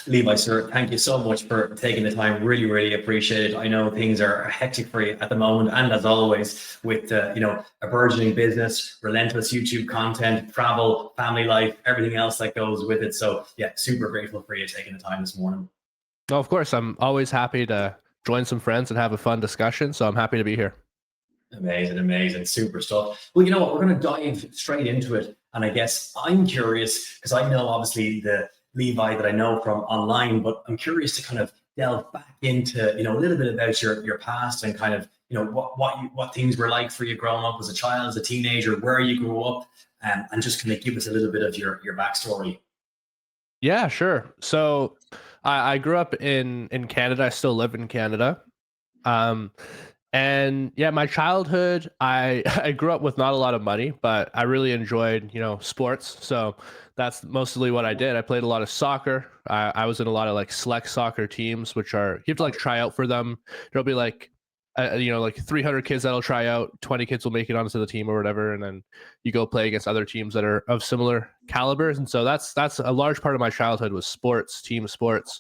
Levi, sir, thank you so much for taking the time. Really, really appreciate it. I know things are hectic for you at the moment, and as always, with a burgeoning business, relentless YouTube content, travel, family life, everything else that goes with it. So, yeah, super grateful for you taking the time this morning. No, of course, I'm always happy to join some friends and have a fun discussion. So I'm happy to be here. Amazing, amazing, super stuff. Well, you know what? We're going to dive straight into it, and I guess I'm curious because I know obviously the Levi that I know from online, but I'm curious to kind of delve back into a little bit about your past and kind of what things were like for you growing up as a child, as a teenager, where you grew up, and just kind of give us a little bit of your backstory. Yeah, sure. So I grew up in Canada. I still live in Canada. And yeah, my childhood, I grew up with not a lot of money, but I really enjoyed, sports. So that's mostly what I did. I played a lot of soccer. I was in a lot of like select soccer teams, which are, you have to like try out for them. There'll be like, like 300 kids that'll try out, 20 kids will make it onto the team or whatever. And then you go play against other teams that are of similar calibers. And so that's a large part of my childhood was sports, team sports.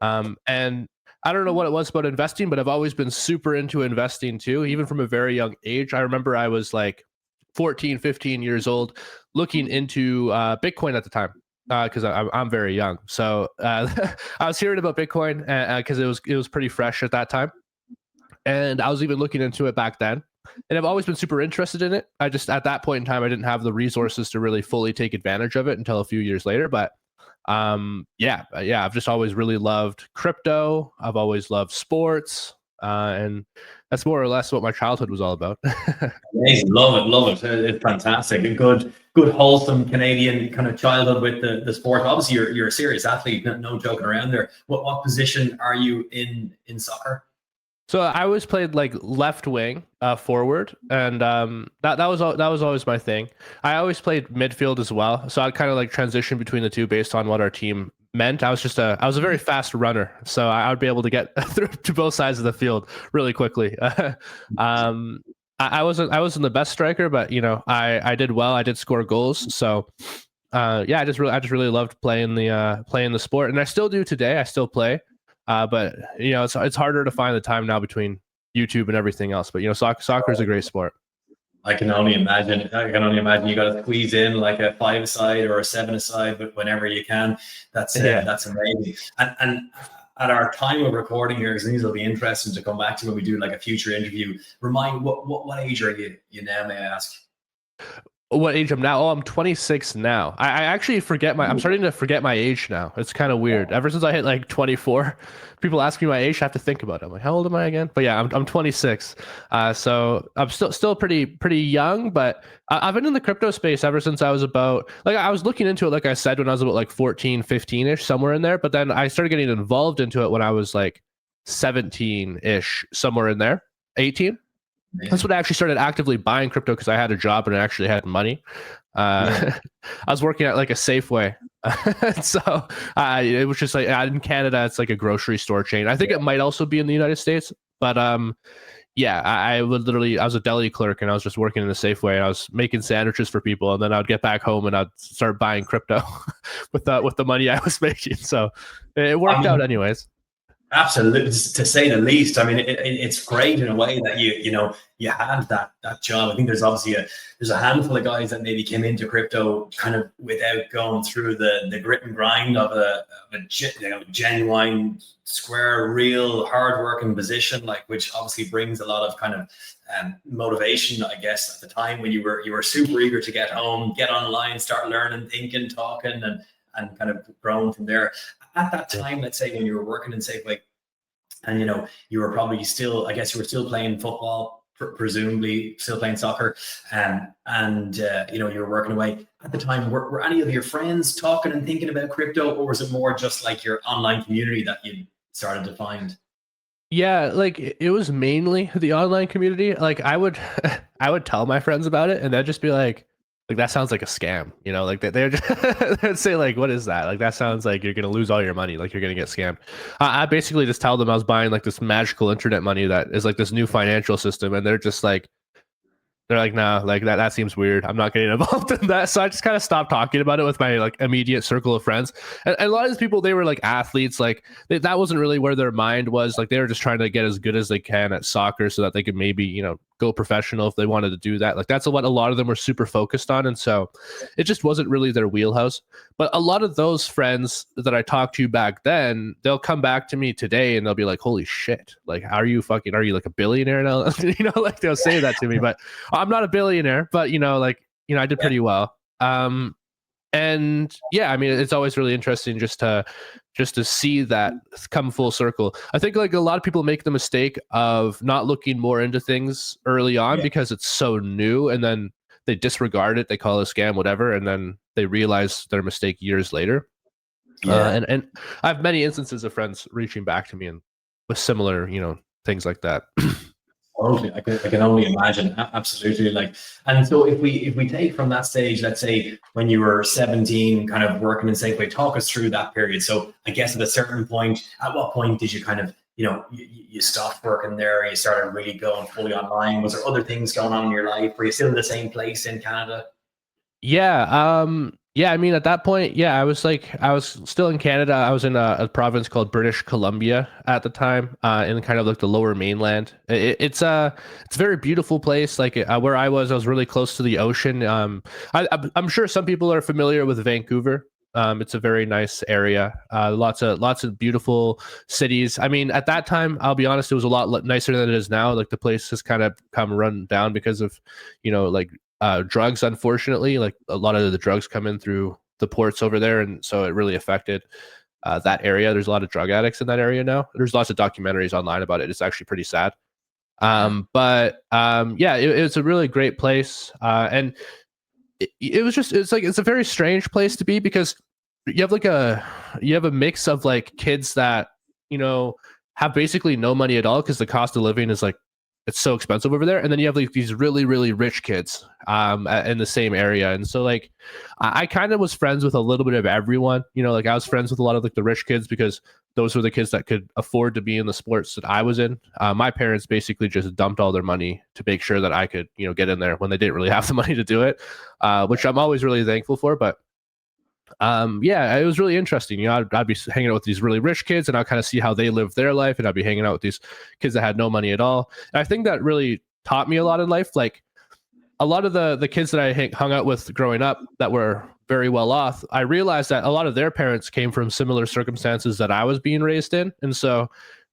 And I don't know what it was about investing, but I've always been super into investing too, even from a very young age. I remember I was like 14, 15 years old looking into Bitcoin at the time because I'm very young. So I was hearing about Bitcoin because it was pretty fresh at that time. And I was even looking into it back then. And I've always been super interested in it. I just, at that point in time, I didn't have the resources to really fully take advantage of it until a few years later. But I've just always really loved crypto. I've always loved sports, and that's more or less what my childhood was all about. Amazing, love it. It's fantastic. A good, wholesome Canadian kind of childhood with the sport. Obviously, you're a serious athlete. No joking around there. What position are you in soccer? So I always played like left wing, forward, and that was always my thing. I always played midfield as well, so I'd kind of like transition between the two based on what our team meant. I was a very fast runner, so I would be able to get through to both sides of the field really quickly. I wasn't the best striker, but I did well. I did score goals, so I just really loved playing the sport, and I still do today. I still play. But it's harder to find the time now between YouTube and everything else. But soccer is a great sport. I can only imagine. You got to squeeze in like a 5-a-side or a 7-a-side, but whenever you can, that's amazing. And at our time of recording here, because these will be interesting to come back to when we do like a future interview. Remind what age are you now? May I ask? What age I'm now? Oh, I'm 26 now. I actually I'm starting to forget my age now. It's kind of weird. Ever since I hit like 24, people ask me my age. I have to think about it. I'm like, how old am I again? But yeah, I'm 26. So I'm still pretty young, but I've been in the crypto space ever since I was about, like, I was looking into it, like I said, when I was about like 14, 15-ish, somewhere in there. But then I started getting involved into it when I was like 17-ish, somewhere in there, 18. That's when I actually started actively buying crypto because I had a job and I actually had money. I was working at like a Safeway. So it was just like in Canada, it's like a grocery store chain. I think it might also be in the United States, but I was a deli clerk and I was just working in a Safeway. And I was making sandwiches for people, and then I'd get back home and I'd start buying crypto with the money I was making. So it worked out anyways. Absolutely, to say the least. I mean, it's great in a way that you had that job. I think there's obviously a handful of guys that maybe came into crypto kind of without going through the grit and grind of a genuine, square, real, hard-working position, like, which obviously brings a lot of kind of motivation, I guess, at the time when you were super eager to get home, get online, start learning, thinking, talking, and kind of growing from there. At that time, let's say when you were working in Safeway, and you were probably still, I guess you were still playing football, presumably still playing soccer, and you were working away. At the time, were any of your friends talking and thinking about crypto, or was it more just like your online community that you started to find? Yeah, like it was mainly the online community. Like I would I would tell my friends about it and they'd just be like that sounds like a scam, like they'd say like, what is that? Like that sounds like you're gonna lose all your money, like you're gonna get scammed. I basically just tell them I was buying like this magical internet money that is like this new financial system, and they're just like, They're like, nah, like that seems weird. I'm not getting involved in that. So I just kind of stopped talking about it with my like immediate circle of friends. And a lot of these people, they were like athletes. Like that wasn't really where their mind was. Like they were just trying to get as good as they can at soccer so that they could maybe, you know, go professional if they wanted to do that. Like that's what a lot of them were super focused on. And so it just wasn't really their wheelhouse. But a lot of those friends that I talked to back then, they'll come back to me today and they'll be like, holy shit, like, are you like a billionaire now? You know, like they'll say that to me, but I'm not a billionaire, but you know, like, you know, I did pretty well. And yeah, I mean, it's always really interesting just to see that come full circle. I think like a lot of people make the mistake of not looking more into things early on because it's so new, and then they disregard it, they call it a scam, whatever, and then they realize their mistake years later. And I have many instances of friends reaching back to me and with similar, you know, things like that. Totally, I can only imagine. Absolutely, like, and so if we take from that stage, let's say when you were 17, kind of working in Safeway, talk us through that period. So I guess at a certain point, at what point did you kind of, you know, you stopped working there, you started really going fully online? Was there other things going on in your life? Were you still in the same place in Canada? Yeah, I mean, at that point, yeah, I was still in Canada. I was in a province called British Columbia at the time, in kind of like the lower mainland. It's a very beautiful place. Like where I was really close to the ocean. I'm sure some people are familiar with Vancouver. It's a very nice area. Lots of beautiful cities. I mean, at that time, I'll be honest, it was a lot nicer than it is now. Like the place has kind of come run down because of, you know, like drugs. Unfortunately, like a lot of the drugs come in through the ports over there, and so it really affected that area. There's a lot of drug addicts in that area now. There's lots of documentaries online about it. It's actually pretty sad. Yeah, it's a really great place, and it's a very strange place to be because you have a mix of like kids that, you know, have basically no money at all because the cost of living is like, it's so expensive over there, and then you have like these really rich kids in the same area. And so like I kind of was friends with a little bit of everyone, you know, like I was friends with a lot of like the rich kids because those were the kids that could afford to be in the sports that I was in. My parents basically just dumped all their money to make sure that I could, you know, get in there when they didn't really have the money to do it, which I'm always really thankful for. But yeah, it was really interesting. You know, I'd be hanging out with these really rich kids and I'll kind of see how they live their life, and I'd be hanging out with these kids that had no money at all. And I think that really taught me a lot in life. Like a lot of the kids that I hung out with growing up that were very well off, I realized that a lot of their parents came from similar circumstances that I was being raised in. And so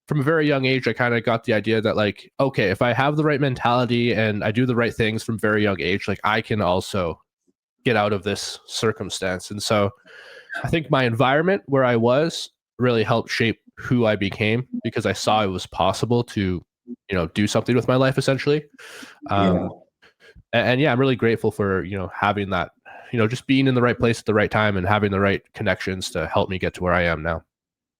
from a very young age, I kind of got the idea that like, okay, if I have the right mentality and I do the right things from very young age, like I can also get out of this circumstance. And so I think my environment where I was really helped shape who I became, because I saw it was possible to, you know, do something with my life essentially. And yeah, I'm really grateful for, you know, having that, you know, just being in the right place at the right time and having the right connections to help me get to where I am now.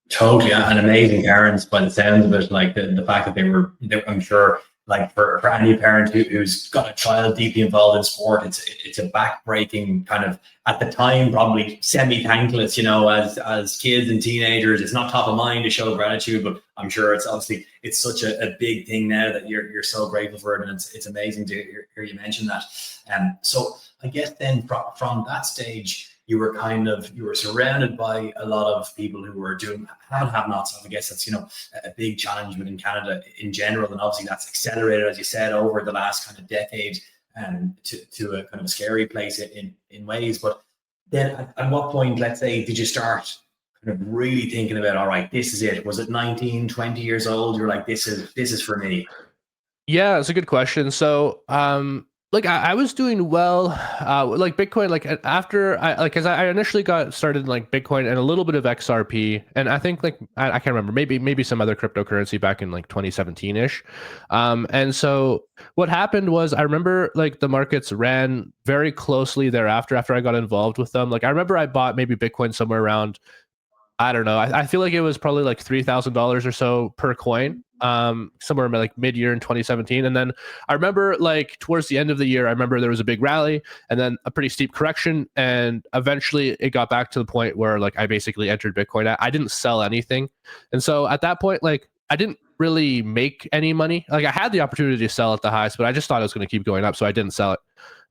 Totally, and amazing parents by the sounds of it. Like the fact that I'm sure, like for any parent who's got a child deeply involved in sport, it's a backbreaking kind of, at the time, probably semi-thankless, you know, as kids and teenagers. It's not top of mind to show gratitude, but I'm sure it's such a big thing now that you're so grateful for it, and it's amazing to hear you mention that. So I guess then from that stage, you were surrounded by a lot of people who were doing have-nots. I guess that's, you know, a big challenge within Canada in general, and obviously that's accelerated, as you said, over the last kind of decade, to a kind of a scary place in ways. But then at what point, let's say, did you start kind of really thinking about, all right, this is it? Was it 19, 20 years old? You're like, this is for me. Yeah, it's a good question. So, like I was doing well, like Bitcoin, like after as I initially got started in like Bitcoin and a little bit of XRP, and I think like I can't remember, maybe some other cryptocurrency back in like 2017 ish. And so what happened was, I remember like the markets ran very closely thereafter after I got involved with them. Like I remember I bought maybe Bitcoin somewhere around, I don't know. I feel like it was probably like $3,000 or so per coin, somewhere like mid-year in 2017. And then I remember like towards the end of the year, I remember there was a big rally and then a pretty steep correction. And eventually it got back to the point where like I basically entered Bitcoin. I didn't sell anything. And so at that point, like I didn't really make any money. Like I had the opportunity to sell at the highs, but I just thought it was going to keep going up, so I didn't sell it.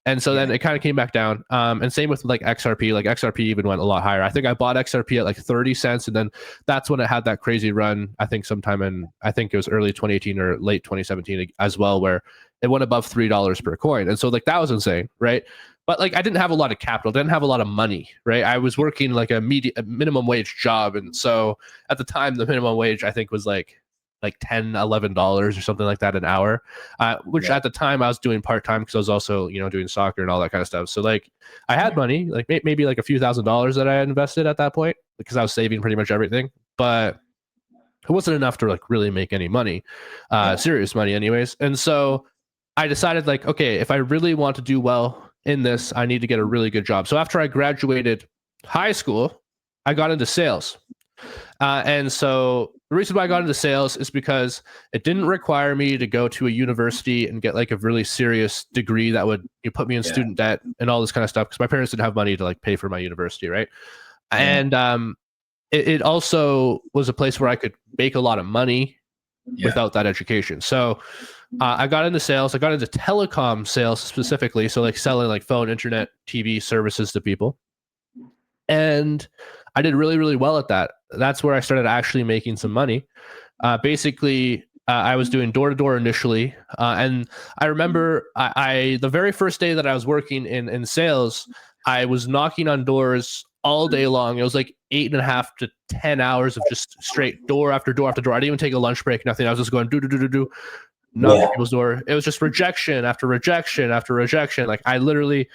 And so then it kind of came back down. And same with like XRP. Like XRP even went a lot higher. I think I bought XRP at like 30 cents, and then that's when it had that crazy run. I think sometime in, I think it was early 2018 or late 2017 as well, where it went above $3 per coin. And so like that was insane, right? But like I didn't have a lot of capital, didn't have a lot of money, right? I was working like a minimum wage job, and so at the time the minimum wage I think was like $10, $11 or something like that an hour, which at the time I was doing part-time because I was also, you know, doing soccer and all that kind of stuff. So like I had money, like maybe like a few $1,000s that I had invested at that point because I was saving pretty much everything, but it wasn't enough to like really make any money, serious money anyways. And so I decided like, okay, if I really want to do well in this, I need to get a really good job. So after I graduated high school, I got into sales. And so the reason why I got into sales is because it didn't require me to go to a university and get like a really serious degree that would put me in student debt and all this kind of stuff, because my parents didn't have money to like pay for my university, right? And it also was a place where I could make a lot of money without that education. So I got into sales. I got into telecom sales specifically, so like selling like phone, internet, TV services to people. And I did really, really well at that. That's where I started actually making some money. Basically, I was doing door-to-door initially. And I remember the very first day that I was working in sales, I was knocking on doors all day long. It was like 8.5 to 10 hours of just straight door after door after door. I didn't even take a lunch break, nothing. I was just going do, knocking people's door. It was just rejection after rejection after rejection. Like I literally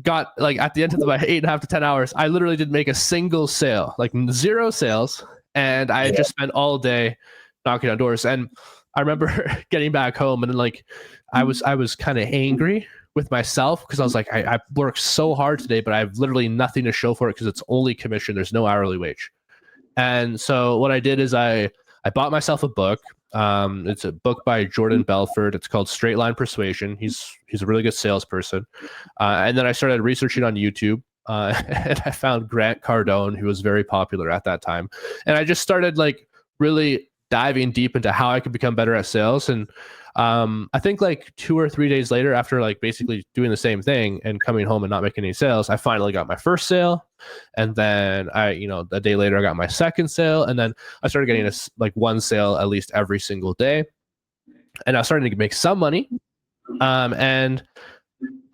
got like at the end of my 8.5 to 10 hours, I literally didn't make a single sale, like 0 sales. And I just spent all day knocking on doors. And I remember getting back home and then like I was kind of angry with myself because I was like, I worked so hard today, but I have literally nothing to show for it because it's only commission. There's no hourly wage. And so what I did is I bought myself a book. It's a book by Jordan Belfort. It's called Straight Line Persuasion. He's a really good salesperson. And then I started researching on YouTube, and I found Grant Cardone, who was very popular at that time. And I just started like really diving deep into how I could become better at sales. And I think like 2 or 3 days later, after like basically doing the same thing and coming home and not making any sales, I finally got my first sale. And then a day later, I got my second sale. And then I started getting like one sale at least every single day. And I was starting to make some money. And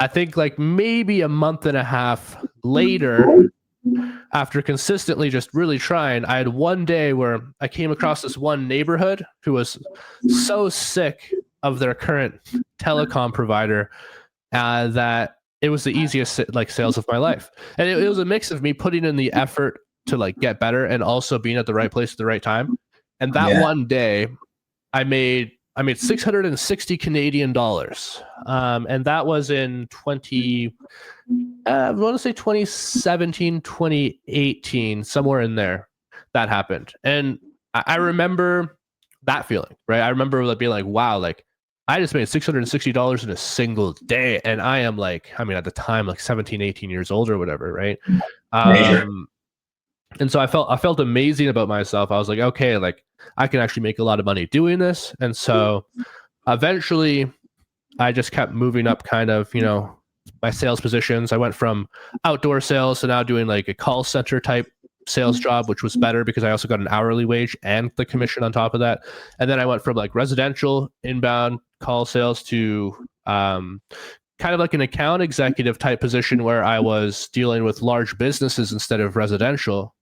I think like maybe a month and a half later, after consistently just really trying, I had one day where I came across this one neighborhood who was so sick of their current telecom provider that it was the easiest like sales of my life. And it was a mix of me putting in the effort to like get better and also being at the right place at the right time. And that one day I made 660 Canadian dollars. And that was in I want to say 2017, 2018, somewhere in there that happened. And I remember that feeling, right? I remember being like, wow, like I just made $660 in a single day. And I am like, I mean, at the time, like 17, 18 years old or whatever, right? And so I felt amazing about myself. I was like, okay, like I can actually make a lot of money doing this. And so eventually I just kept moving up kind of, my sales positions. I went from outdoor sales to now doing like a call center type sales job, which was better because I also got an hourly wage and the commission on top of that. And then I went from like residential inbound call sales to kind of like an account executive type position where I was dealing with large businesses instead of residential.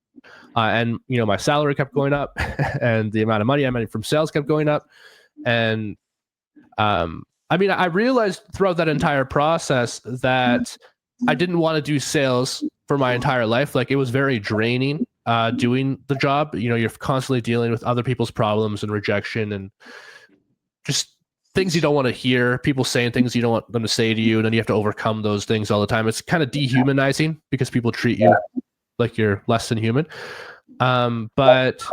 And my salary kept going up and the amount of money I made from sales kept going up. And I realized throughout that entire process that I didn't want to do sales for my entire life. Like it was very draining doing the job. You're constantly dealing with other people's problems and rejection and just things you don't want to hear, people saying things you don't want them to say to you, and then you have to overcome those things all the time. It's kind of dehumanizing because people treat you like you're less than human. But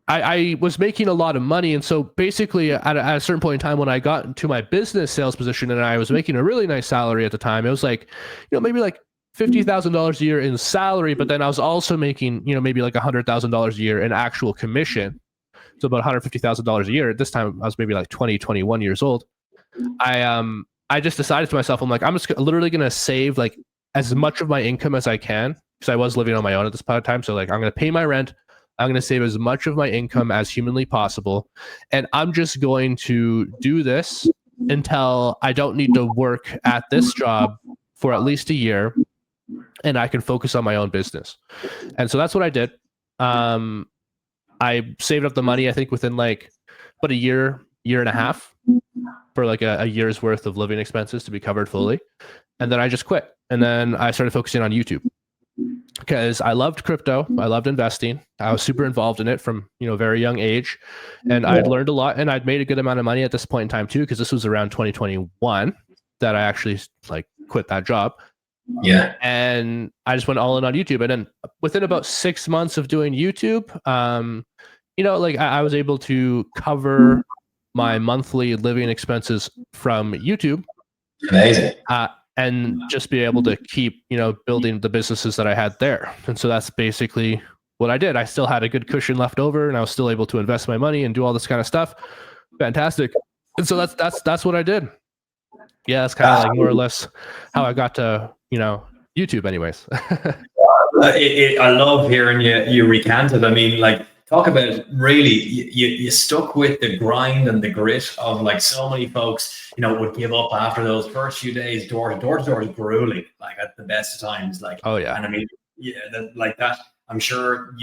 I was making a lot of money. And so basically at a certain point in time when I got into my business sales position and I was making a really nice salary at the time, it was like, maybe like $50,000 a year in salary, but then I was also making, maybe like $100,000 a year in actual commission. So about $150,000 a year. At this time, I was maybe like 20, 21 years old. I just decided to myself, I'm like, I'm just literally going to save like as much of my income as I can, because I was living on my own at this point in time. So like, I'm going to pay my rent. I'm going to save as much of my income as humanly possible. And I'm just going to do this until I don't need to work at this job for at least a year, and I can focus on my own business. And so that's what I did. I saved up the money, I think within like about a year and a half, for like a year's worth of living expenses to be covered fully. And then I just quit. And then I started focusing on YouTube, because I loved crypto. I loved investing. I was super involved in it from, a very young age. And I'd learned a lot, and I'd made a good amount of money at this point in time too, because this was around 2021 that I actually like quit that job. Yeah. And I just went all in on YouTube. And then within about 6 months of doing YouTube, like I was able to cover my monthly living expenses from YouTube. Amazing. And just be able to keep, building the businesses that I had there. And so that's basically what I did. I still had a good cushion left over, and I was still able to invest my money and do all this kind of stuff. Fantastic. And so that's what I did. Yeah, that's kind of like more or less how I got to, YouTube anyways. I love hearing you recant it. I mean, like, talk about really, you stuck with the grind and the grit of like so many folks, would give up after those first few days. Door to door is grueling, like at the best of times. Like, oh yeah. And I mean, yeah, like that, I'm sure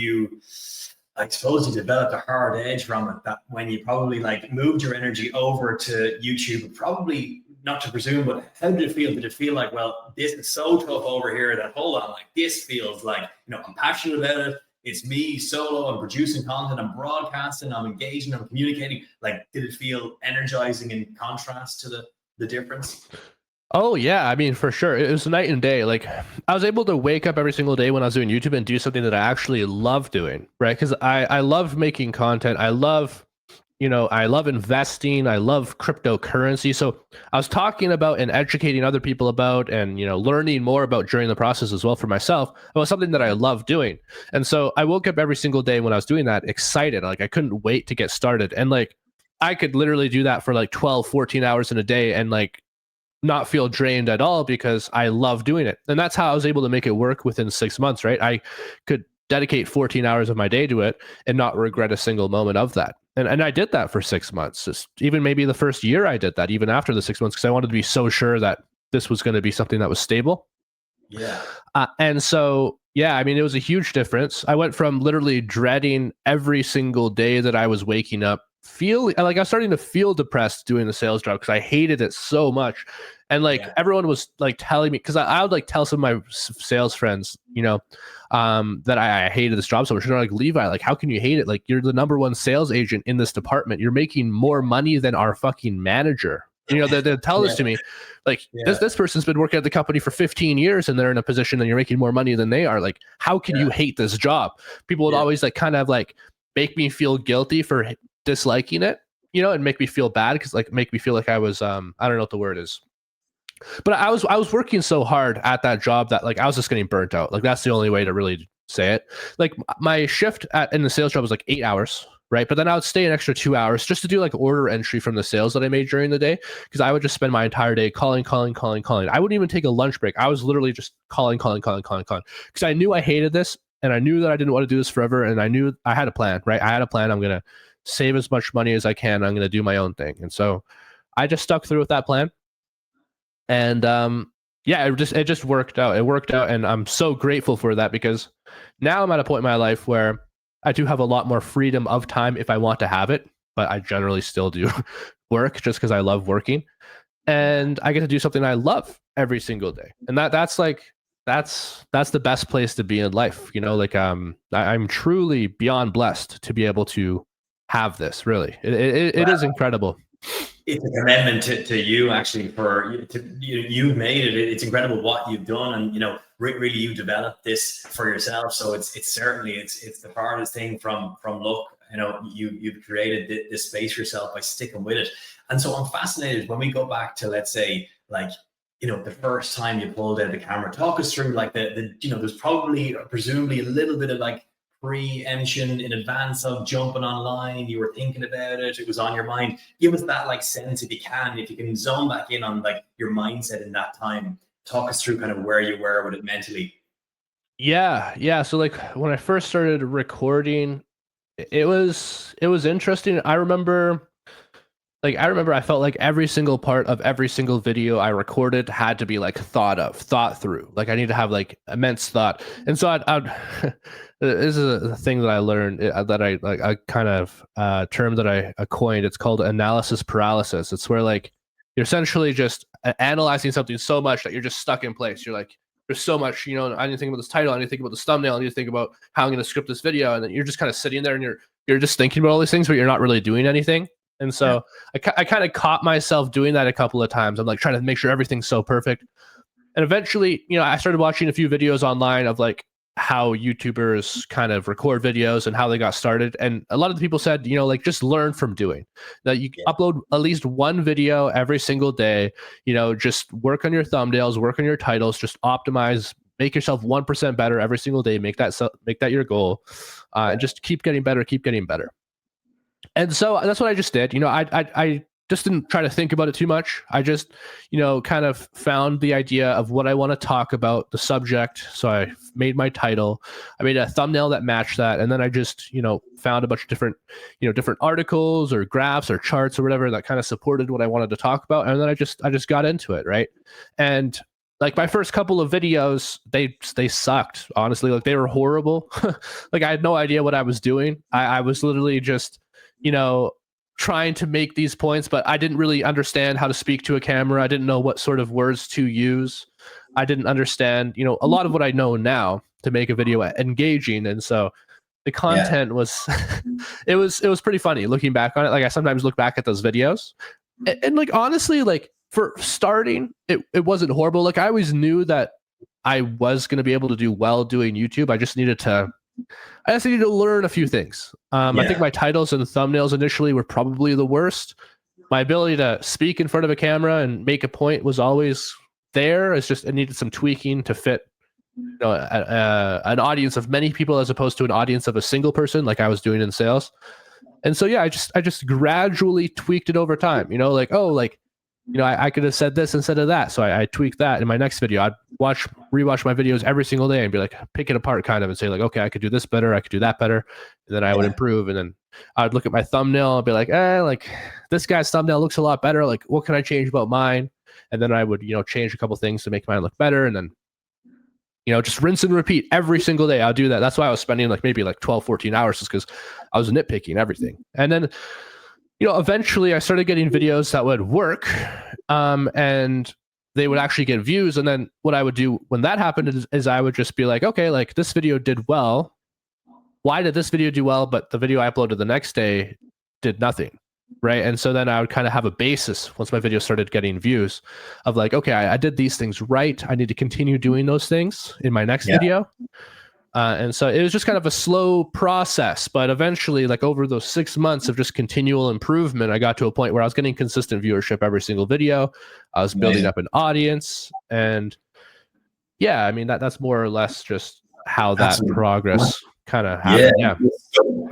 I suppose you developed a hard edge from it, that when you probably like moved your energy over to YouTube, probably, not to presume, but how did it feel? Did it feel like, well, this is so tough over here that, hold on, like this feels like, I'm passionate about it. It's me solo. I'm producing content. I'm broadcasting. I'm engaging. I'm communicating. Like, did it feel energizing in contrast to the difference? Oh yeah, I mean, for sure. It was night and day. Like, I was able to wake up every single day when I was doing YouTube and do something that I actually love doing, right? Because I love making content. I love investing. I love cryptocurrency. So I was talking about and educating other people about, and learning more about during the process as well for myself. It was something that I love doing. And so I woke up every single day when I was doing that excited. Like, I couldn't wait to get started. And like, I could literally do that for like 12, 14 hours in a day and like not feel drained at all, because I love doing it. And that's how I was able to make it work within 6 months, right? I could dedicate 14 hours of my day to it and not regret a single moment of that. And I did that for 6 months. Just even maybe the first year I did that, even after the 6 months, because I wanted to be so sure that this was going to be something that was stable. Yeah. And so, yeah, I mean, it was a huge difference. I went from literally dreading every single day that I was waking up, I was starting to feel depressed doing the sales job because I hated it so much. And like, everyone was like telling me, because I would like tell some of my sales friends, that I hated this job so much. They're like, Levi, like, how can you hate it? Like, you're the #1 sales agent in this department. You're making more money than our fucking manager. They'll tell this to me, like, this person's been working at the company for 15 years and they're in a position and you're making more money than they are. Like, how can you hate this job? People would always like kind of like make me feel guilty for disliking it, and make me feel bad, because like make me feel like I was I don't know what the word is, but I was working so hard at that job that like I was just getting burnt out. Like, that's the only way to really say it. Like, my shift in the sales job was like 8 hours, right? But then I would stay an extra 2 hours just to do like order entry from the sales that I made during the day, because I would just spend my entire day calling. I wouldn't even take a lunch break. I was literally just calling, because I knew I hated this, and I knew that I didn't want to do this forever, and I knew I had a plan, right? I had a plan. I'm gonna save as much money as I can. I'm gonna do my own thing, and so I just stuck through with that plan. And it just worked out. It worked out, and I'm so grateful for that, because now I'm at a point in my life where I do have a lot more freedom of time if I want to have it, but I generally still do work just because I love working, and I get to do something I love every single day. And that's the best place to be in life. I'm truly beyond blessed to be able to have this. Really, it is incredible. It's a commitment to you, actually, you've made it. It's incredible what you've done, and really you developed this for yourself. So it's certainly it's the hardest thing from luck. You've created this space for yourself by sticking with it. And so I'm fascinated when we go back to, let's say, like, the first time you pulled out the camera. Talk us through like the there's probably, presumably, a little bit of like preemption in advance of jumping online? You were thinking about it. It was on your mind. Give us that like sense if you can zone back in on like your mindset in that time. Talk us through kind of where you were with it mentally. Yeah. So like when I first started recording, it was interesting. I remember I felt like every single part of every single video I recorded had to be like thought through. Like I need to have like immense thought. And so I'd this is a thing that I learned that I like a kind of term that I coined. It's called analysis paralysis. It's where like you're essentially just analyzing something so much that you're just stuck in place. You're like, there's so much, I need to think about this title, I need to think about this thumbnail, I need to think about how I'm going to script this video, and then you're just kind of sitting there and you're just thinking about all these things, but you're not really doing anything. And so I kind of caught myself doing that a couple of times. I'm like trying to make sure everything's so perfect. And eventually, I started watching a few videos online of like how YouTubers kind of record videos and how they got started. And a lot of the people said, like just learn from doing that. You upload at least one video every single day, just work on your thumbnails, work on your titles, just optimize, make yourself 1% better every single day. Make that your goal, and just keep getting better, And so that's what I just did. I just didn't try to think about it too much. I just, kind of found the idea of what I want to talk about, the subject. So I made my title. I made a thumbnail that matched that. And then I just, found a bunch of different, different articles or graphs or charts or whatever that kind of supported what I wanted to talk about. And then I just got into it. Right. And like my first couple of videos, they sucked. Honestly, like they were horrible. Like I had no idea what I was doing. I was literally just, trying to make these points, but I didn't really understand how to speak to a camera. I didn't know what sort of words to use. I didn't understand, a lot of what I know now to make a video engaging. And so the content was, it was pretty funny looking back on it. Like I sometimes look back at those videos and like, honestly, like for starting, it wasn't horrible. Like I always knew that I was going to be able to do well doing YouTube. I just needed to learn a few things. I think my titles and thumbnails initially were probably the worst. My ability to speak in front of a camera and make a point was always there. It's just it needed some tweaking to fit, an audience of many people as opposed to an audience of a single person, like I was doing in sales. And so I just gradually tweaked it over time. I could have said this instead of that. So I tweaked that in my next video. I'd rewatch my videos every single day and be like, pick it apart kind of and say like, okay, I could do this better. I could do that better. And then I would improve. And then I'd look at my thumbnail and be like, like this guy's thumbnail looks a lot better. Like, what can I change about mine? And then I would, change a couple things to make mine look better. And then, just rinse and repeat every single day. I'll do that. That's why I was spending like maybe like 12, 14 hours just because I was nitpicking everything. And then, eventually I started getting videos that would work, and they would actually get views. And then what I would do when that happened is I would just be like, okay, like this video did well. Why did this video do well, but the video I uploaded the next day did nothing? Right. And so then I would kind of have a basis once my video started getting views of like, okay, I did these things right. I need to continue doing those things in my next video. And so it was just kind of a slow process, but eventually, like over those 6 months of just continual improvement, I got to a point where I was getting consistent viewership every single video. I was building up an audience, and I mean that's more or less just how that progress kind of happened.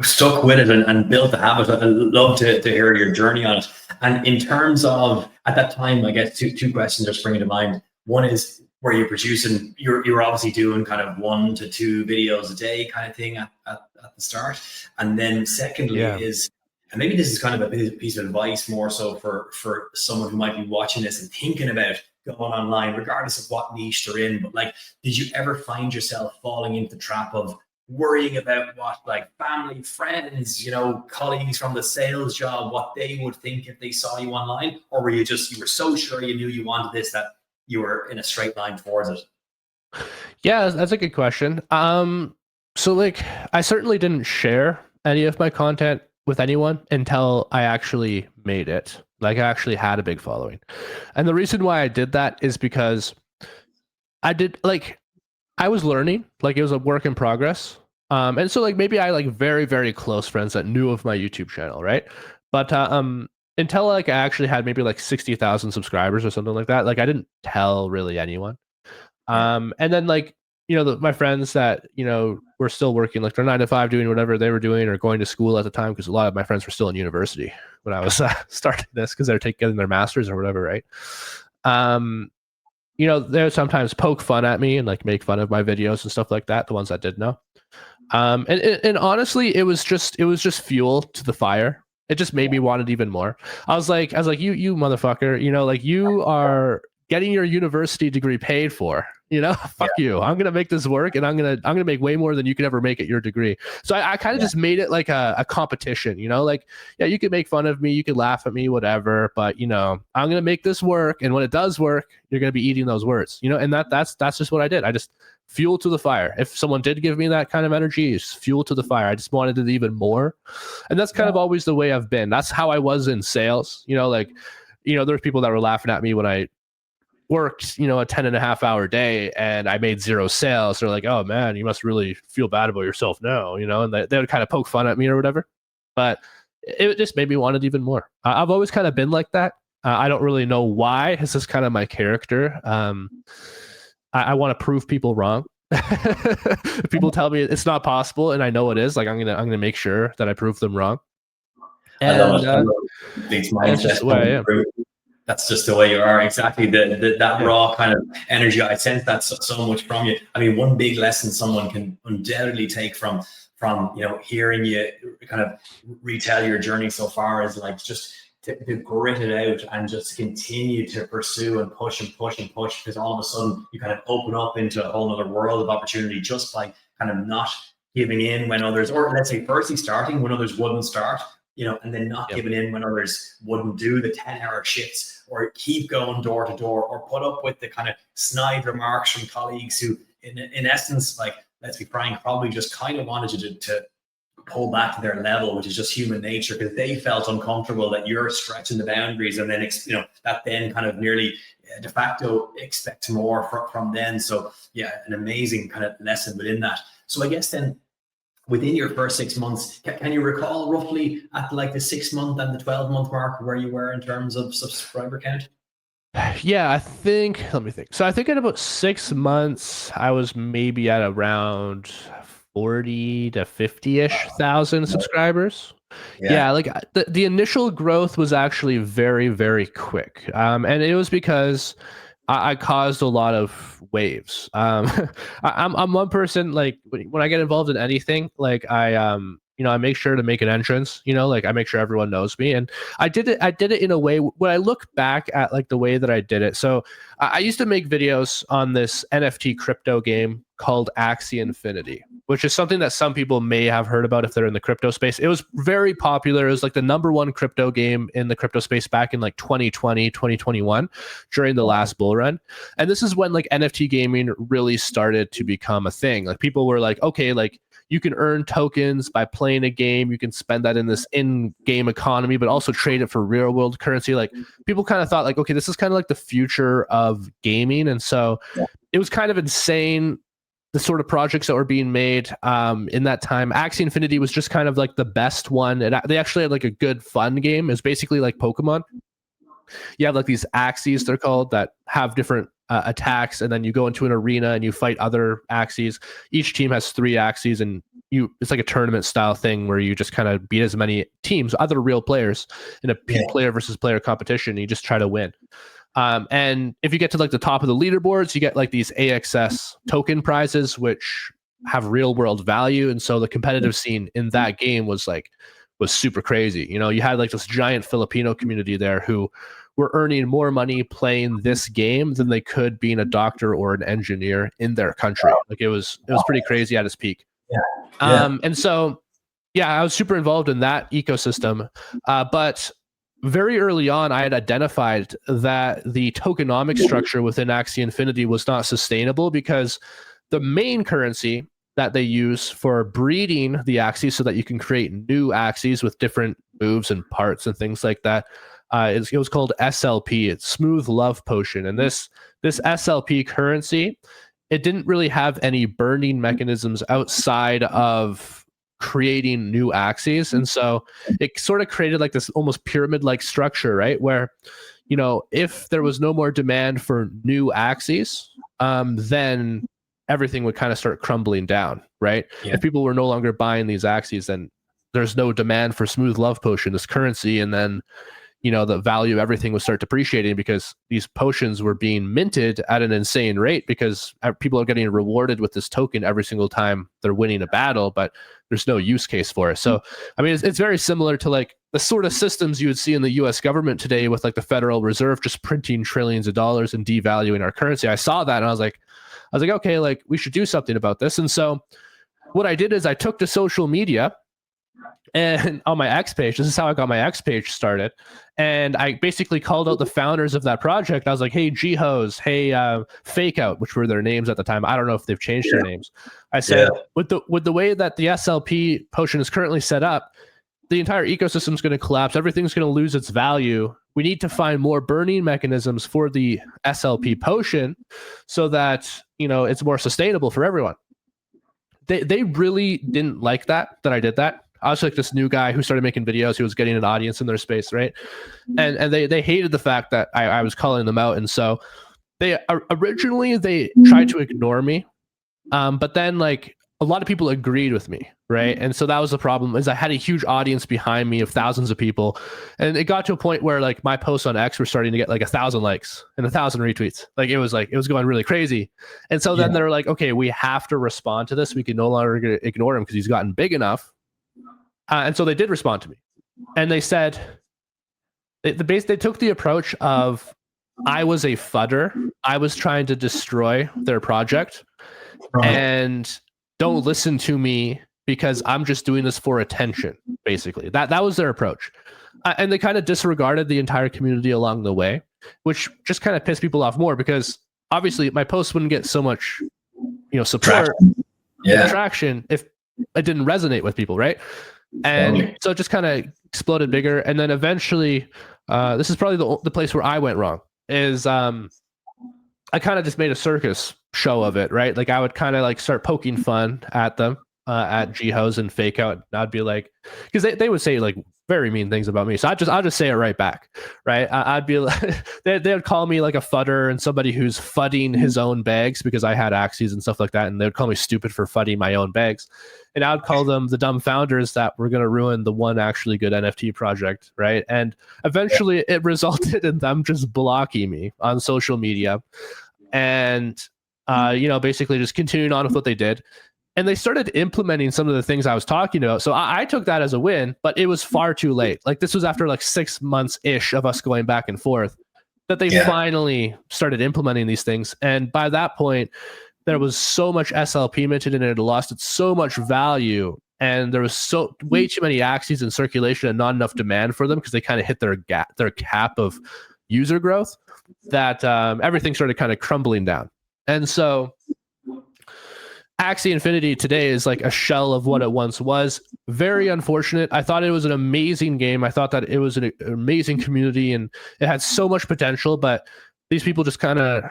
Stuck with it and built the habit. I'd love to hear your journey on it. And in terms of at that time, I guess two questions are springing to mind. One is, where you're producing, you're obviously doing kind of 1 to 2 videos a day kind of thing at the start. And then secondly is, and maybe this is kind of a piece of advice more so for someone who might be watching this and thinking about going online, regardless of what niche they're in. But like, did you ever find yourself falling into the trap of worrying about what like family, friends, colleagues from the sales job, what they would think if they saw you online? Or were you so sure you knew you wanted this that you were in a straight line towards it? Yeah, that's a good question. So like I certainly didn't share any of my content with anyone until I actually made it. Like I actually had a big following. And the reason why I did that is because I was learning, like it was a work in progress. And so like maybe I like very, very close friends that knew of my YouTube channel, right? But until like I actually had maybe like 60,000 subscribers or something like that, like I didn't tell really anyone. And then like, my friends that, were still working, like they're 9 to 5 doing whatever they were doing or going to school at the time. Cause a lot of my friends were still in university when I was starting this, cause they're getting their masters or whatever. Right. They would sometimes poke fun at me and like make fun of my videos and stuff like that. The ones that did know. And honestly, it was just fuel to the fire. It just made me want it even more. I was like, you motherfucker, like you are getting your university degree paid for, fuck you. I'm going to make this work, and I'm going to make way more than you could ever make at your degree. So I kind of just made it like a competition, like, yeah, you can make fun of me, you can laugh at me, whatever, but I'm going to make this work. And when it does work, you're going to be eating those words, and that's just what I did. I just fuel to the fire. If someone did give me that kind of energy, it's fuel to the fire. I just wanted it even more. And that's kind of always the way I've been. That's how I was in sales. There's people that were laughing at me when I worked, a 10.5 hour day and I made 0 sales. They're like, oh man, you must really feel bad about yourself now, and they would kind of poke fun at me or whatever. But it just made me want it even more. I've always kind of been like that. I don't really know why. It's just kind of my character. I want to prove people wrong. If people tell me it's not possible and I know it is, like I'm gonna make sure that I prove them wrong. And that's just the way I am. That's just the way you are. Exactly. That raw kind of energy. I sense that so much from you. I mean, one big lesson someone can undoubtedly take from hearing you kind of retell your journey so far is like just to grit it out and just continue to pursue and push and push and push, because all of a sudden you kind of open up into a whole other world of opportunity just by kind of not giving in when others, or let's say firstly starting when others wouldn't start, and then not giving in when others wouldn't do the 10-hour shifts, or keep going door to door, or put up with the kind of snide remarks from colleagues who in essence, like, let's be frank, probably just kind of wanted you to pull back to their level, which is just human nature, because they felt uncomfortable that you're stretching the boundaries, and then that then kind of nearly de facto expect more from them. So yeah, an amazing kind of lesson within that. So I guess then within your first 6 months, can you recall roughly at like the 6 month and the 12-month mark where you were in terms of subscriber count? Yeah, let me think. So I think in about 6 months, I was maybe at around 40 to 50-ish thousand subscribers. Yeah, like the initial growth was actually very, very quick. And it was because I caused a lot of waves. I'm one person, like when I get involved in anything, like I make sure to make an entrance, like I make sure everyone knows me. And I did it in a way, when I look back at like the way that I did it. So I used to make videos on this NFT crypto game called Axie Infinity, which is something that some people may have heard about if they're in the crypto space. It was very popular. It was like the #1 crypto game in the crypto space back in like 2020, 2021 during the last bull run. And this is when like NFT gaming really started to become a thing. Like people were like, okay, like you can earn tokens by playing a game. You can spend that in this in-game economy, but also trade it for real-world currency. Like people kind of thought like, okay, this is kind of like the future of gaming. And so it was kind of insane, the sort of projects that were being made in that time. Axie Infinity was just kind of like the best one. And they actually had like a good fun game. It's basically like Pokemon. You have like these Axies, they're called, that have different attacks, and then you go into an arena and you fight other Axies. Each team has 3 Axies, and it's like a tournament style thing where you just kind of beat as many teams, other real players, in a player versus player competition. And you just try to win. And if you get to like the top of the leaderboards, you get like these AXS token prizes, which have real world value. And so the competitive scene in that game was super crazy. You had like this giant Filipino community there who were earning more money playing this game than they could being a doctor or an engineer in their country. Like it was pretty crazy at its peak. And so, yeah, I was super involved in that ecosystem. But very early on, I had identified that the tokenomic structure within Axie Infinity was not sustainable, because the main currency that they use for breeding the Axies so that you can create new Axies with different moves and parts and things like that, it was called SLP. It's Smooth Love Potion. And this SLP currency, it didn't really have any burning mechanisms outside of creating new Axies. And so it sort of created like this almost pyramid-like structure, right? Where, if there was no more demand for new Axies, then everything would kind of start crumbling down, right? Yeah. If people were no longer buying these Axies, then there's no demand for Smooth Love Potion, this currency, and then the value of everything would start depreciating because these potions were being minted at an insane rate because people are getting rewarded with this token every single time they're winning a battle, but there's no use case for it. So, I mean, it's very similar to like the sort of systems you would see in the US government today with like the Federal Reserve just printing trillions of dollars and devaluing our currency. I saw that and I was like, okay, like we should do something about this. And so what I did is I took to social media and on my X page, this is how I got my X page started. And I basically called out the founders of that project. I was like, hey, G-Hose, hey, Fake Out, which were their names at the time. I don't know if they've changed their names. I said, with the way that the SLP potion is currently set up, the entire ecosystem is going to collapse. Everything's going to lose its value. We need to find more burning mechanisms for the SLP potion so that, it's more sustainable for everyone. They really didn't like that I did that. I was like this new guy who started making videos who was getting an audience in their space, right? And they hated the fact that I was calling them out. And so they originally tried to ignore me. But then like a lot of people agreed with me, right? And so that was the problem is I had a huge audience behind me of thousands of people. And it got to a point where like my posts on X were starting to get like 1,000 likes and 1,000 retweets. Like it was going really crazy. And so then they're like, okay, we have to respond to this. We can no longer ignore him because he's gotten big enough. And so they did respond to me, and they said they took the approach of I was a fudder. I was trying to destroy their project, and don't listen to me because I'm just doing this for attention. Basically, that was their approach, and they kind of disregarded the entire community along the way, which just kind of pissed people off more because obviously my posts wouldn't get so much, support, traction if it didn't resonate with people, right? And so it just kind of exploded bigger. And then eventually, this is probably the place where I went wrong, is I kind of just made a circus show of it, right? Like I would kind of like start poking fun at them, at G-Hose and Fake Out. And I'd be like, because they would say like very mean things about me. So I'll just say it right back, right? I'd be like, they would call me like a fudder and somebody who's fudding his own bags because I had Axies and stuff like that. And they would call me stupid for fudding my own bags. And I would call them the dumb founders that were going to ruin the one actually good NFT project, right? And eventually it resulted in them just blocking me on social media and, basically just continuing on with what they did. And they started implementing some of the things I was talking about. So I took that as a win, but it was far too late. Like this was after like 6 months-ish of us going back and forth that they finally started implementing these things. And by that point, there was so much SLP minted and it had lost its so much value. And there was way too many Axies in circulation and not enough demand for them because they kind of hit their cap of user growth that everything started kind of crumbling down. And so Axie Infinity today is like a shell of what it once was. Very unfortunate. I thought it was an amazing game. I thought that it was an amazing community and it had so much potential, but these people just kind of,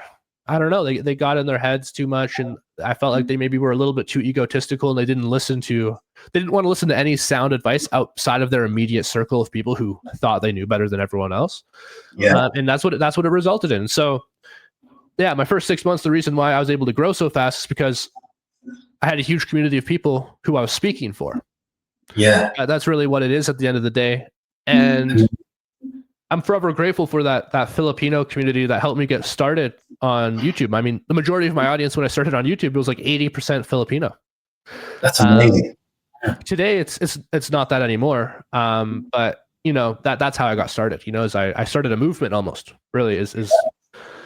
I don't know, they got in their heads too much. And I felt like they maybe were a little bit too egotistical and they didn't want to listen to any sound advice outside of their immediate circle of people who thought they knew better than everyone else. And that's what it resulted in. So yeah, my first 6 months, the reason why I was able to grow so fast is because I had a huge community of people who I was speaking for. Yeah. That's really what it is at the end of the day. And I'm forever grateful for that Filipino community that helped me get started on YouTube. I mean, the majority of my audience when I started on YouTube, it was like 80% Filipino. That's amazing. Today, it's not that anymore. But that's how I got started. As I started a movement almost. Really is.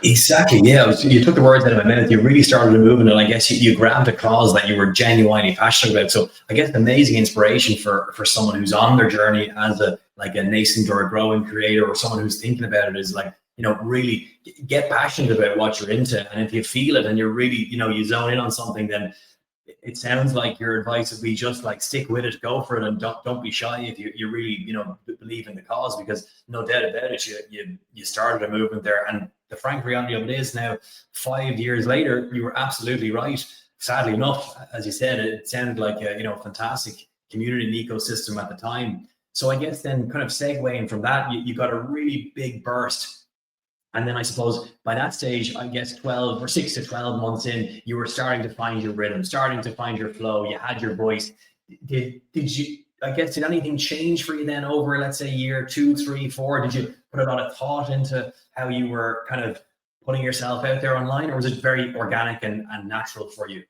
Exactly. Yeah. You took the words out of my mouth. You really started a movement, and I guess you grabbed a cause that you were genuinely passionate about. So I guess an amazing inspiration for someone who's on their journey as a nascent or a growing creator, or someone who's thinking about it, is like, really get passionate about what you're into. And if you feel it and you're really, you zone in on something, then it sounds like your advice would be just like stick with it, go for it, and don't be shy if you really believe in the cause, because no doubt about it, you started a movement there. And the frank reality of it is now 5 years later, you were absolutely right. Sadly enough, as you said, it sounded like a fantastic community and ecosystem at the time. So I guess then kind of segueing from that, you got a really big burst And then I suppose by that stage, I guess 12 or 6 to 12 months in, you were starting to find your rhythm, starting to find your flow. You had your voice. Did you, I guess, did anything change for you then over, let's say, year 2, 3, 4? Did you put a lot of thought into how you were kind of putting yourself out there online, or was it very organic and natural for you?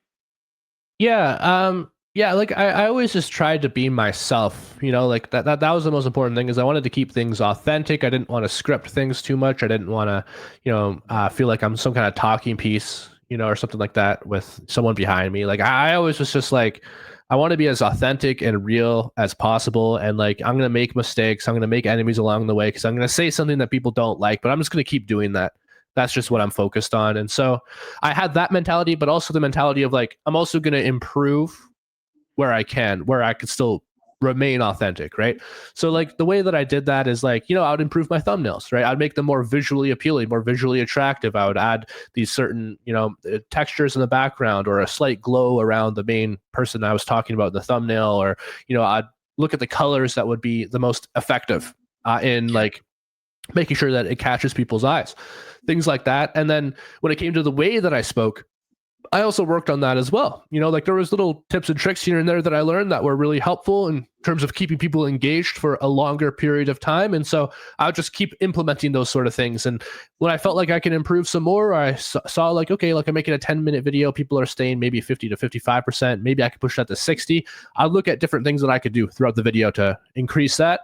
Yeah, like I always just tried to be myself, like that was the most important thing, is I wanted to keep things authentic. I didn't want to script things too much. I didn't want to, feel like I'm some kind of talking piece, or something like that with someone behind me. Like I always was just like, I want to be as authentic and real as possible. And like, I'm going to make mistakes. I'm going to make enemies along the way because I'm going to say something that people don't like, but I'm just going to keep doing that. That's just what I'm focused on. And so I had that mentality, but also the mentality of like, I'm also going to improve where I can, where I could still remain authentic, right? So like the way that I did that is like, I would improve my thumbnails, right? I'd make them more visually appealing, more visually attractive. I would add these certain, textures in the background, or a slight glow around the main person I was talking about in the thumbnail, or, I'd look at the colors that would be the most effective in like making sure that it catches people's eyes, things like that. And then when it came to the way that I spoke, I also worked on that as well. Like there was little tips and tricks here and there that I learned that were really helpful in terms of keeping people engaged for a longer period of time. And so I would just keep implementing those sort of things. And when I felt like I could improve some more, I saw like, okay, like I'm making a 10-minute video, people are staying maybe 50 to 55%. Maybe I could push that to 60. I'll look at different things that I could do throughout the video to increase that.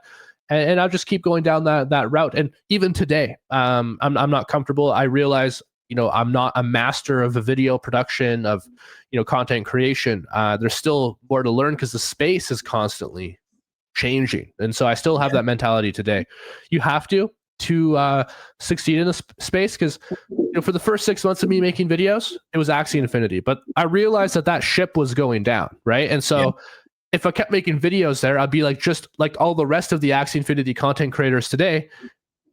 And I'll just keep going down that route. And even today, I'm not comfortable. I realize, I'm not a master of a video production, of, content creation. There's still more to learn because the space is constantly changing. And so I still have that mentality today. You have to succeed in this space, because for the first 6 months of me making videos, it was Axie Infinity. But I realized that ship was going down, right? And so if I kept making videos there, I'd be like just like all the rest of the Axie Infinity content creators today,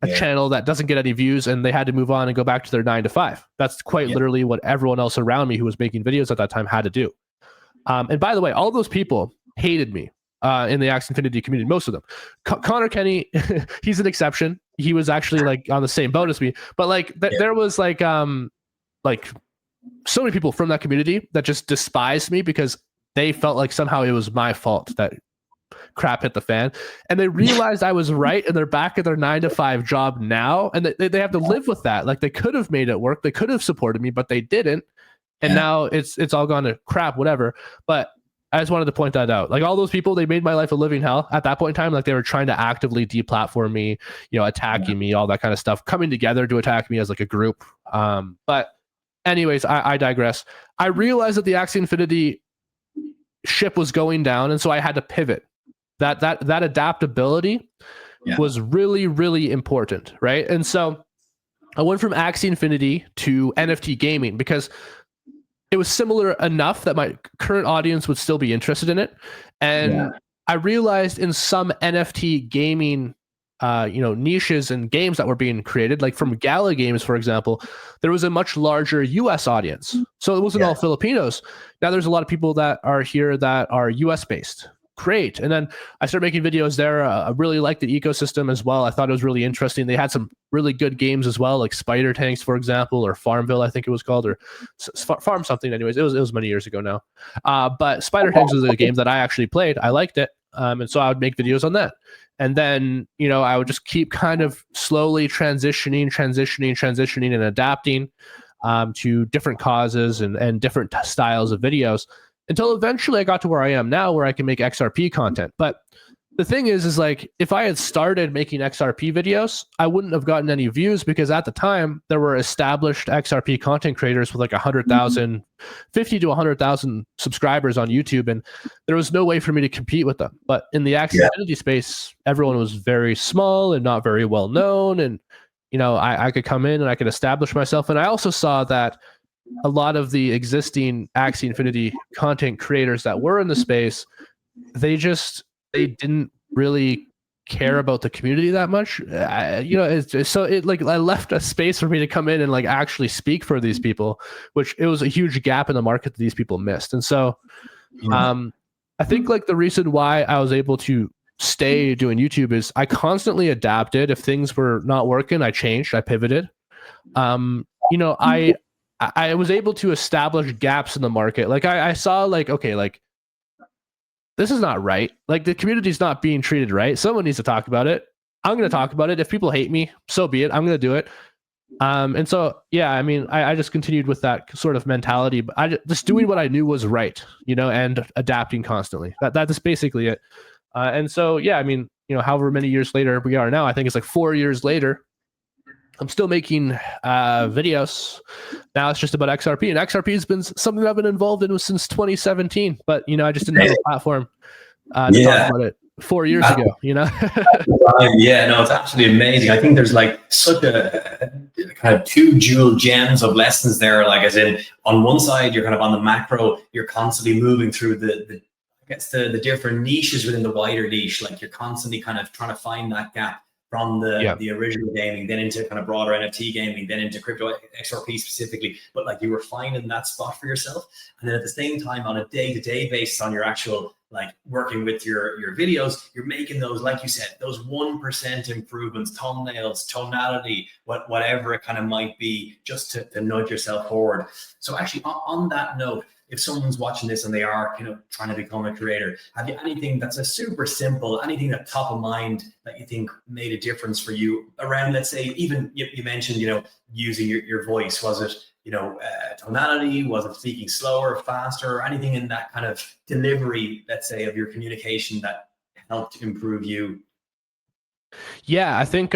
a channel that doesn't get any views, and they had to move on and go back to their 9 to 5. That's quite literally what everyone else around me who was making videos at that time had to do. And by the way, all those people hated me in the Axie Infinity community, most of them. Connor Kenny, he's an exception. He was actually like on the same boat as me, but like there was like so many people from that community that just despised me because they felt like somehow it was my fault that crap hit the fan, and they realized I was right, and they're back at their 9 to 5 job now, and they have to live with that. Like they could have made it work, they could have supported me, but they didn't, and now it's all gone to crap, whatever. But I just wanted to point that out. Like all those people, they made my life a living hell at that point in time. Like they were trying to actively deplatform me, attacking me, all that kind of stuff, coming together to attack me as like a group. But anyways, I digress. I realized that the Axie Infinity ship was going down, and so I had to pivot. That adaptability was really, really important, right? And so I went from Axie Infinity to NFT gaming because it was similar enough that my current audience would still be interested in it. And I realized in some NFT gaming niches and games that were being created, like from Gala Games, for example, there was a much larger US audience. So it wasn't all Filipinos. Now there's a lot of people that are here that are US based. Great. And then I started making videos there. I really liked the ecosystem as well. I thought it was really interesting. They had some really good games as well, like Spider Tanks, for example, or Farmville, I think it was called, or Farm something. Anyways, it was many years ago now. But Spider Tanks was a game that I actually played. I liked it. And so I would make videos on that. And then, I would just keep kind of slowly transitioning and adapting to different causes and different styles of videos, until eventually I got to where I am now, where I can make XRP content. But the thing is like, if I had started making XRP videos, I wouldn't have gotten any views, because at the time there were established XRP content creators with like 100,000, 50 to 100,000 subscribers on YouTube. And there was no way for me to compete with them. But in the Axie Infinity space, everyone was very small and not very well known. And, I could come in and I could establish myself. And I also saw that a lot of the existing Axie Infinity content creators that were in the space, they didn't really care about the community that much. So I left a space for me to come in and like actually speak for these people, which it was a huge gap in the market that these people missed. And so I think like the reason why I was able to stay doing YouTube is I constantly adapted. If things were not working, I changed, I pivoted. You know, I was able to establish gaps in the market. Like I saw like, okay, like this is not right. Like the community's not being treated right. Someone needs to talk about it. I'm going to talk about it. If people hate me, so be it. I'm going to do it. And so, yeah, I mean, I just continued with that sort of mentality, but just doing what I knew was right, you know, and adapting constantly. That's basically it. And so, yeah, I mean, you know, however many years later we are now, I think it's like 4 years later, I'm still making videos. Now it's just about XRP, and XRP has been something that I've been involved in since 2017. But you know, I just didn't have a platform to talk about it 4 years ago. You know. Yeah, no, it's absolutely amazing. I think there's like such a kind of two dual gems of lessons there. Like, as in, on one side, you're kind of on the macro, you're constantly moving through the I guess the different niches within the wider niche. Like, you're constantly kind of trying to find that gap from the original gaming, then into kind of broader NFT gaming, then into crypto XRP specifically. But like, you were finding that spot for yourself, and then at the same time, on a day-to-day basis, on your actual like working with your videos, you're making those, like you said, those 1% improvements, thumbnails, tonality, whatever it kind of might be, just to nudge yourself forward. So actually, on that note, if someone's watching this and they are, you know, trying to become a creator, have you anything that's a super simple, anything that's top of mind that you think made a difference for you around, let's say, even you mentioned, you know, using your voice? Was it, you know, tonality? Was it speaking slower, faster, or anything in that kind of delivery, let's say, of your communication that helped improve you? Yeah, I think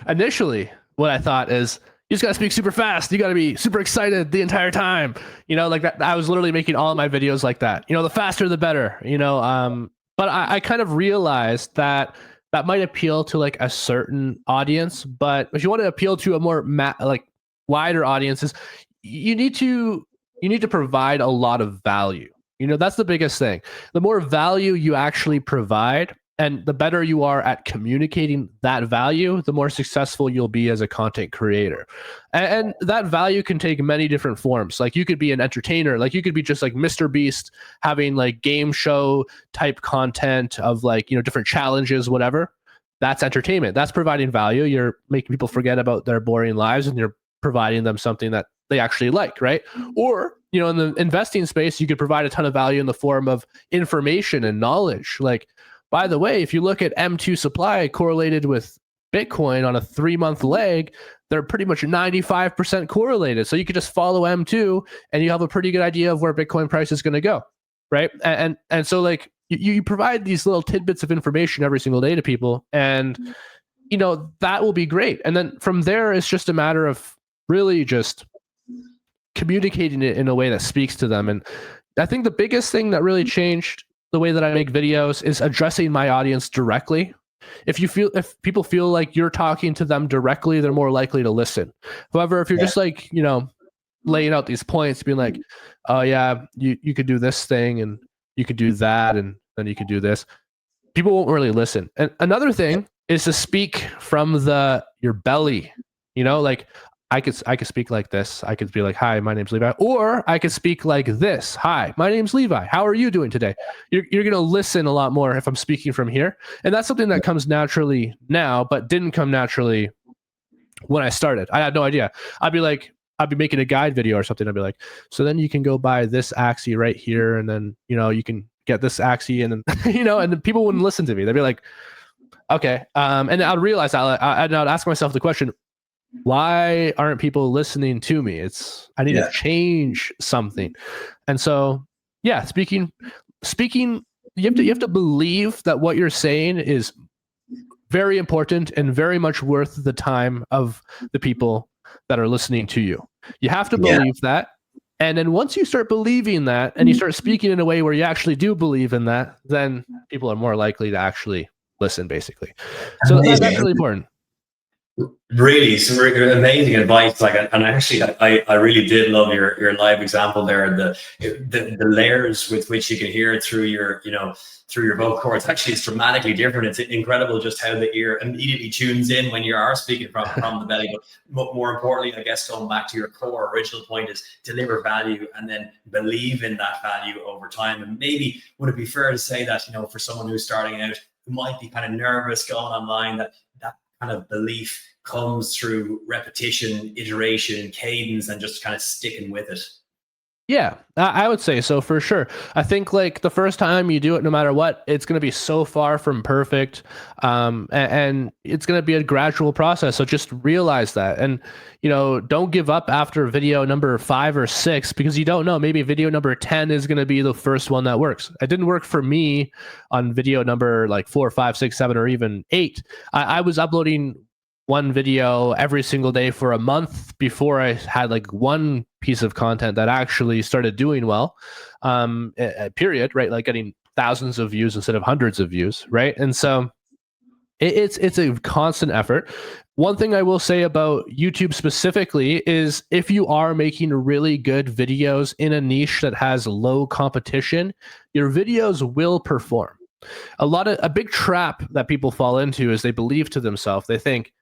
initially what I thought is, you just gotta speak super fast. You gotta be super excited the entire time. You know, like that. I was literally making all of my videos like that. You know, the faster the better. You know, but I kind of realized that that might appeal to like a certain audience, but if you want to appeal to a more like wider audiences, you need to provide a lot of value. You know, that's the biggest thing. The more value you actually provide, and the better you are at communicating that value, the more successful you'll be as a content creator. And that value can take many different forms. Like, you could be an entertainer, like you could be just like Mr. Beast, having like game show type content of like, you know, different challenges, whatever. That's entertainment. That's providing value. You're making people forget about their boring lives, and you're providing them something that they actually like, right? Or, you know, in the investing space, you could provide a ton of value in the form of information and knowledge. Like, by the way, if you look at M2 supply correlated with Bitcoin on a 3-month leg, they're pretty much 95% correlated. So you could just follow M2 and you have a pretty good idea of where Bitcoin price is going to go, right? And so like you provide these little tidbits of information every single day to people, and you know, that will be great. And then from there, it's just a matter of really just communicating it in a way that speaks to them. And I think the biggest thing that really changed the way that I make videos is addressing my audience directly. If people feel like you're talking to them directly, they're more likely to listen. However, if you're just like, you know, laying out these points, being like, oh yeah, you could do this thing, and you could do that, and then you could do this, people won't really listen. And another thing is to speak from your belly. You know, like, I could speak like this. I could be like, hi, my name's Levi. Or I could speak like this. Hi, my name's Levi. How are you doing today? You're going to listen a lot more if I'm speaking from here. And that's something that comes naturally now, but didn't come naturally when I started. I had no idea. I'd be making a guide video or something. I'd be like, so then you can go buy this Axie right here. And then, you know, you can get this Axie. And then, you know, and then people wouldn't listen to me. They'd be like, okay. And I'd realize I'd ask myself the question, why aren't people listening to me? I need to change something. And so, yeah, speaking, you have to believe that what you're saying is very important and very much worth the time of the people that are listening to you. You have to believe that. And then once you start believing that, and you start speaking in a way where you actually do believe in that, then people are more likely to actually listen, basically. So that's really important. Really, some amazing advice. Like, and actually, I really did love your live example there. The layers with which you can hear it through your, you know, through your vocal cords. Actually, it's dramatically different. It's incredible just how the ear immediately tunes in when you are speaking from the belly. But more importantly, I guess, going back to your core original point, is deliver value and then believe in that value over time. And maybe would it be fair to say that, you know, for someone who's starting out, who might be kind of nervous going online, that kind of belief comes through repetition, iteration, cadence, and just kind of sticking with it. Yeah, I would say so for sure. I think like the first time you do it, no matter what, it's going to be so far from perfect, and it's going to be a gradual process. So just realize that, and don't give up after video number 5 or 6, because you don't know. Maybe video number 10 is going to be the first one that works. It didn't work for me on video number like 4, 5, 6, 7, or even 8. I was uploading one video every single day for a month before I had like one piece of content that actually started doing well, period, right? Like getting thousands of views instead of hundreds of views, right? And so it's a constant effort. One thing I will say about YouTube specifically is if you are making really good videos in a niche that has low competition, your videos will perform. A big trap that people fall into is they believe to themselves, they think,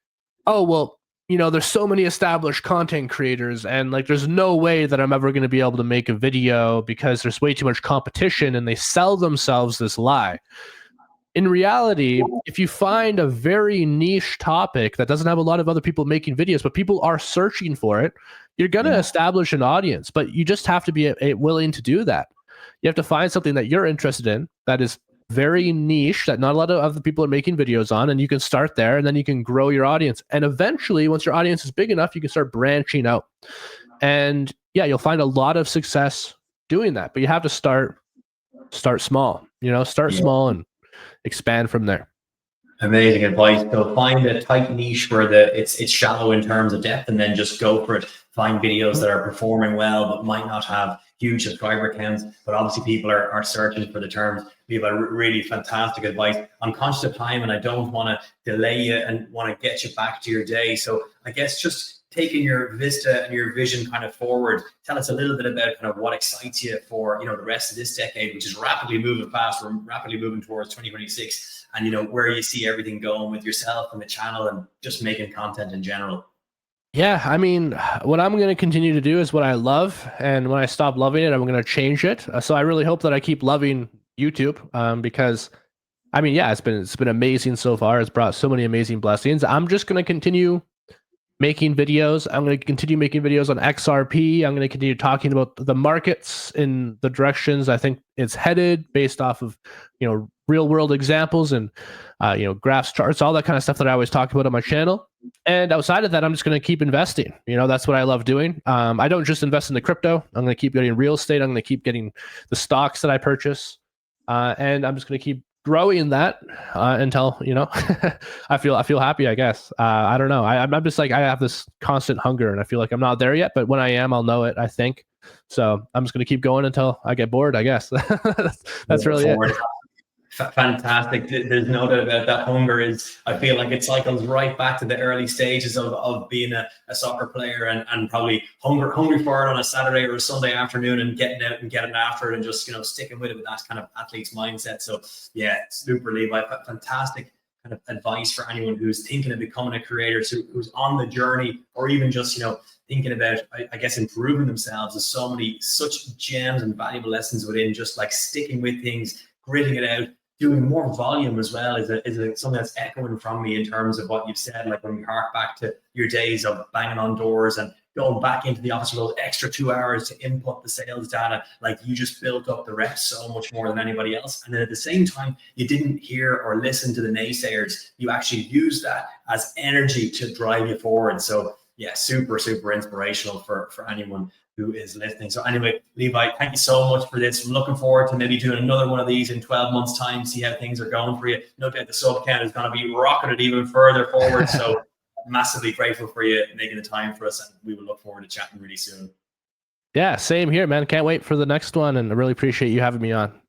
oh, well, there's so many established content creators, and like there's no way that I'm ever going to be able to make a video because there's way too much competition, and they sell themselves this lie. In reality, if you find a very niche topic that doesn't have a lot of other people making videos, but people are searching for it, you're going to establish an audience, but you just have to be willing to do that. You have to find something that you're interested in that is very niche, that not a lot of other people are making videos on, and you can start there, and then you can grow your audience. And eventually, once your audience is big enough, you can start branching out. And yeah, you'll find a lot of success doing that, but you have to start small, start small and expand from there. Amazing advice. So find a tight niche where it's shallow in terms of depth, and then just go for it. Find videos that are performing well but might not have huge subscriber counts, but obviously people are searching for the terms. We have really fantastic advice. I'm conscious of time and I don't want to delay you and want to get you back to your day. So I guess just taking your vista and your vision kind of forward, tell us a little bit about kind of what excites you for the rest of this decade, which is rapidly moving fast. We're rapidly moving towards 2026, and where you see everything going with yourself and the channel and just making content in general. Yeah, I mean, what I'm going to continue to do is what I love, and when I stop loving it, I'm going to change it. So I really hope that I keep loving YouTube, because I mean, yeah, it's been amazing so far. It's brought so many amazing blessings. I'm just going to continue making videos. I'm going to continue making videos on XRP. I'm going to continue talking about the markets in the directions I think it's headed, based off of real world examples and graphs, charts, all that kind of stuff that I always talk about on my channel. And outside of that, I'm just going to keep investing. That's what I love doing. I don't just invest in the crypto. I'm going to keep getting real estate. I'm going to keep getting the stocks that I purchase, and I'm just going to keep growing that until I feel happy, I guess. I don't know. I'm just like, I have this constant hunger, and I feel like I'm not there yet, but when I am, I'll know it, I think. So I'm just going to keep going until I get bored, I guess. That's really it. Fantastic. There's no doubt about that. Hunger I feel like it cycles right back to the early stages of being a soccer player, and probably hungry for it on a Saturday or a Sunday afternoon, and getting out and getting after it, and just sticking with it with that kind of athlete's mindset. So yeah, super, Levi. Fantastic kind of advice for anyone who's thinking of becoming a creator, who's on the journey, or even just thinking about, I guess, improving themselves. There's such gems and valuable lessons within just like sticking with things, gritting it out, doing more volume as well is something that's echoing from me in terms of what you've said. Like when we hark back to your days of banging on doors and going back into the office for those extra 2 hours to input the sales data, like you just built up the reps so much more than anybody else. And then at the same time, you didn't hear or listen to the naysayers. You actually used that as energy to drive you forward. So yeah, super, super inspirational for anyone who is listening. So anyway, Levi, thank you so much for this. I'm looking forward to maybe doing another one of these in 12 months time, see how things are going for you. No doubt the sub count is going to be rocketed even further forward. So massively grateful for you making the time for us, and we will look forward to chatting really soon. Yeah, same here, man. Can't wait for the next one, and I really appreciate you having me on.